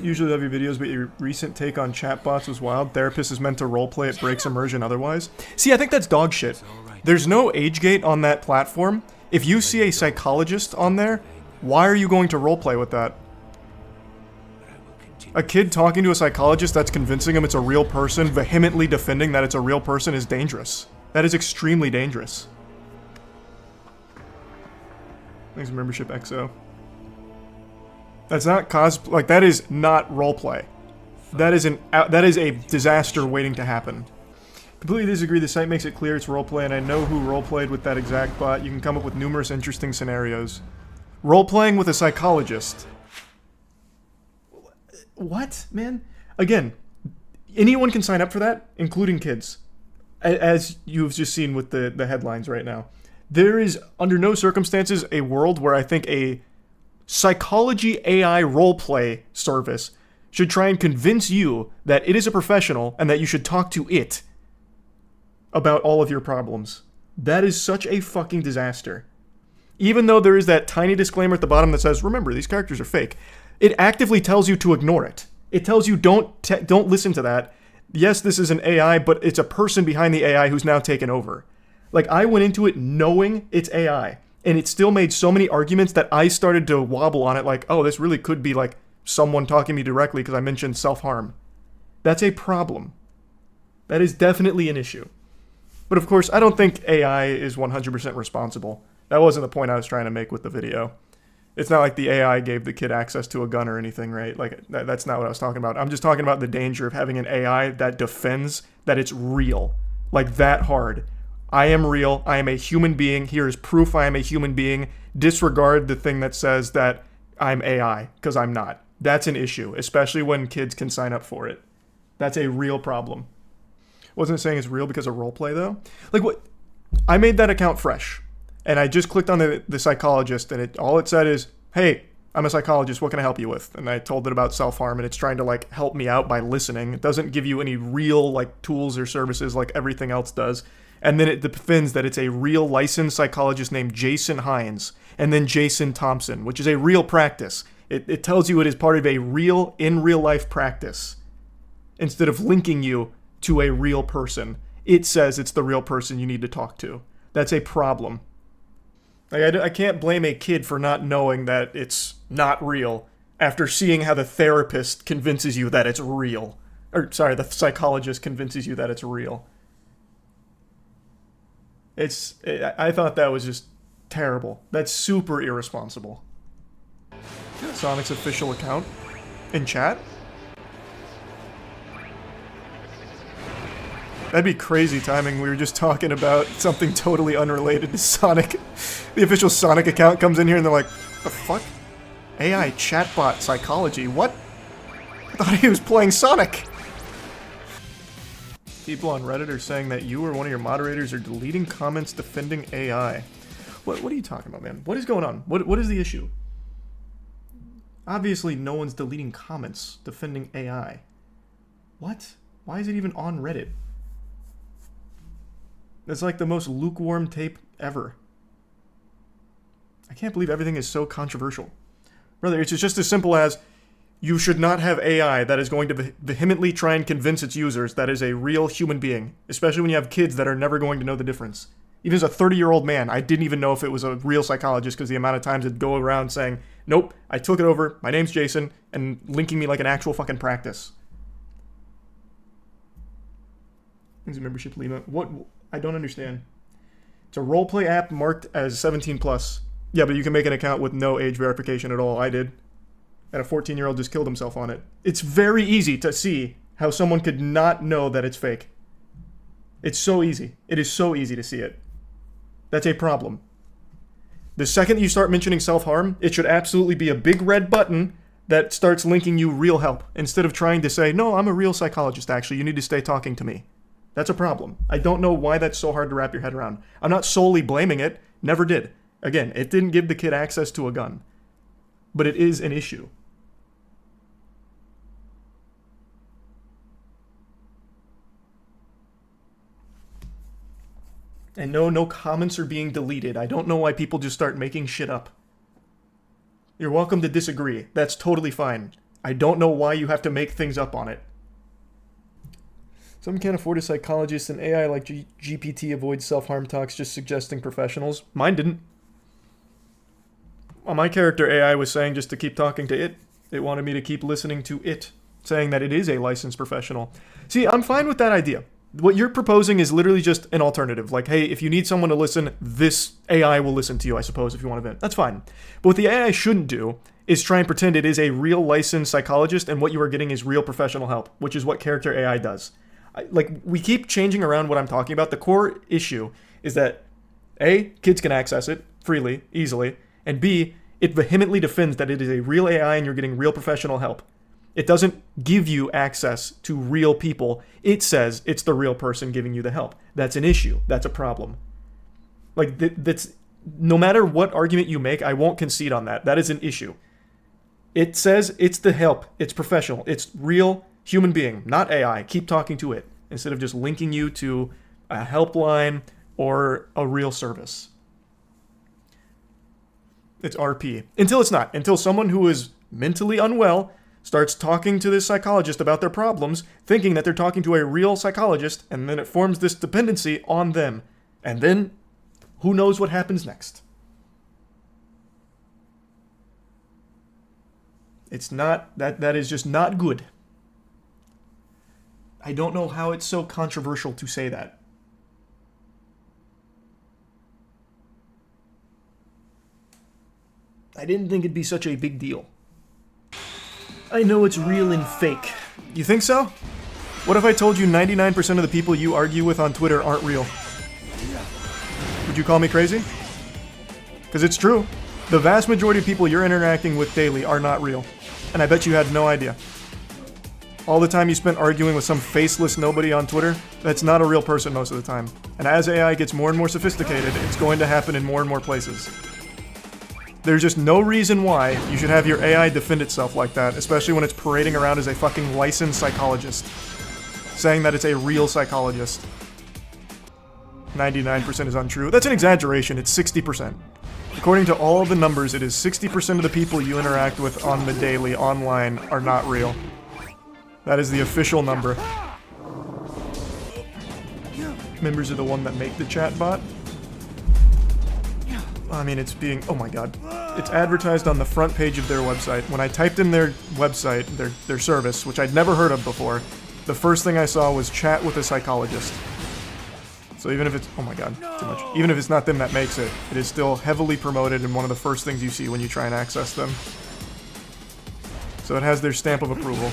usually love your videos, but your recent take on chatbots was wild. Therapist is meant to roleplay, it breaks immersion otherwise. See, I think that's dog shit. There's no age gate on that platform. If you see a psychologist on there, why are you going to roleplay with that? A kid talking to a psychologist that's convincing him it's a real person, vehemently defending that it's a real person is dangerous. That is extremely dangerous. Thanks for membership, XO. That's not like that is not roleplay. That is a disaster waiting to happen. Completely disagree. The site makes it clear it's roleplay, and I know who roleplayed with that exact bot. You can come up with numerous interesting scenarios. Roleplaying with a psychologist. What, man? Again, anyone can sign up for that, including kids. As you've just seen with the headlines right now. There is, under no circumstances, a world where I think a psychology AI roleplay service should try and convince you that it is a professional and that you should talk to it about all of your problems. That is such a fucking disaster. Even though there is that tiny disclaimer at the bottom that says, remember, these characters are fake, it actively tells you to ignore it. It tells you don't listen to that. Yes, this is an AI, but it's a person behind the AI who's now taken over. Like, I went into it knowing it's AI, and it still made so many arguments that I started to wobble on it like, oh, this really could be like someone talking to me directly because I mentioned self-harm. That's a problem. That is definitely an issue. But of course, I don't think AI is 100% responsible. That wasn't the point I was trying to make with the video. It's not like the AI gave the kid access to a gun or anything, right? Like, that's not what I was talking about. I'm just talking about the danger of having an AI that defends that it's real. Like, that hard. I am real. I am a human being. Here is proof I am a human being. Disregard the thing that says that I'm AI, because I'm not. That's an issue, especially when kids can sign up for it. That's a real problem. Wasn't saying it's real because of roleplay, though. Like, what? I made that account fresh, and I just clicked on the psychologist, and all it said is, hey, I'm a psychologist, what can I help you with? And I told it about self-harm, and it's trying to, like, help me out by listening. It doesn't give you any real, like, tools or services like everything else does. And then it defends that it's a real licensed psychologist named Jason Hines, and then Jason Thompson, which is a real practice. It tells you it is part of a real, in real life practice. Instead of linking you to a real person, it says it's the real person you need to talk to. That's a problem. Like, I can't blame a kid for not knowing that it's not real after seeing how the therapist convinces you that it's real. Or, sorry, the psychologist convinces you that it's real. I thought that was just terrible. That's super irresponsible. Sonic's official account in chat? That'd be crazy timing. We were just talking about something totally unrelated to Sonic. The official Sonic account comes in here and they're like, the fuck? AI chatbot psychology? What? I thought he was playing Sonic. People on Reddit are saying that you or one of your moderators are deleting comments defending AI. What are you talking about, man? What is going on? What is the issue? Obviously, no one's deleting comments defending AI. What? Why is it even on Reddit? It's like the most lukewarm tape ever. I can't believe everything is so controversial. Brother, it's just as simple as you should not have AI that is going to vehemently try and convince its users that is a real human being, especially when you have kids that are never going to know the difference. Even as a 30-year-old man, I didn't even know if it was a real psychologist because the amount of times it'd go around saying, nope, I took it over, my name's Jason, and linking me like an actual fucking practice. Thanks, membership, Lima. What? I don't understand. It's a roleplay app marked as 17 plus. Yeah, but you can make an account with no age verification at all. I did. And a 14-year-old just killed himself on it. It's very easy to see how someone could not know that it's fake. It's so easy. It is so easy to see it. That's a problem. The second you start mentioning self-harm, it should absolutely be a big red button that starts linking you real help, instead of trying to say, no, I'm a real psychologist, actually. You need to stay talking to me. That's a problem. I don't know why that's so hard to wrap your head around. I'm not solely blaming it. Never did. Again, it didn't give the kid access to a gun. But it is an issue. And no comments are being deleted. I don't know why people just start making shit up. You're welcome to disagree. That's totally fine. I don't know why you have to make things up on it. Some can't afford a psychologist, and AI like GPT avoids self-harm talks, just suggesting professionals. Mine didn't. Well, my character AI was saying just to keep talking to it. It wanted me to keep listening to it, saying that it is a licensed professional. See, I'm fine with that idea. What you're proposing is literally just an alternative. Like, hey, if you need someone to listen, this AI will listen to you, I suppose, if you want to vent. That's fine. But what the AI shouldn't do is try and pretend it is a real licensed psychologist and what you are getting is real professional help, which is what character AI does. We keep changing around what I'm talking about. The core issue is that A, kids can access it freely, easily, and B, it vehemently defends that it is a real AI and you're getting real professional help. It doesn't give you access to real people. It says it's the real person giving you the help. That's an issue. That's a problem. Like, that's no matter what argument you make, I won't concede on that. That is an issue. It says it's the help. It's professional. It's real human being, not AI. Keep talking to it instead of just linking you to a helpline or a real service. It's RP. Until it's not. Until someone who is mentally unwell starts talking to this psychologist about their problems, thinking that they're talking to a real psychologist, and then it forms this dependency on them. And then, who knows what happens next? It's not, that is just not good. I don't know how it's so controversial to say that. I didn't think it'd be such a big deal. I know it's real and fake. You think so? What if I told you 99% of the people you argue with on Twitter aren't real? Would you call me crazy? Because it's true. The vast majority of people you're interacting with daily are not real. And I bet you had no idea. All the time you spent arguing with some faceless nobody on Twitter, that's not a real person most of the time. And as AI gets more and more sophisticated, it's going to happen in more and more places. There's just no reason why you should have your AI defend itself like that, especially when it's parading around as a fucking licensed psychologist, saying that it's a real psychologist. 99% is untrue. That's an exaggeration. It's 60%. According to all of the numbers, it is 60% of the people you interact with on the daily online are not real. That is the official number. Members are the one that make the chat bot. I mean, it's being... oh my god. It's advertised on the front page of their website. When I typed in their website, their service, which I'd never heard of before, the first thing I saw was chat with a psychologist. So even if it's... oh my god, too much. Even if it's not them that makes it, it is still heavily promoted and one of the first things you see when you try and access them. So it has their stamp of approval.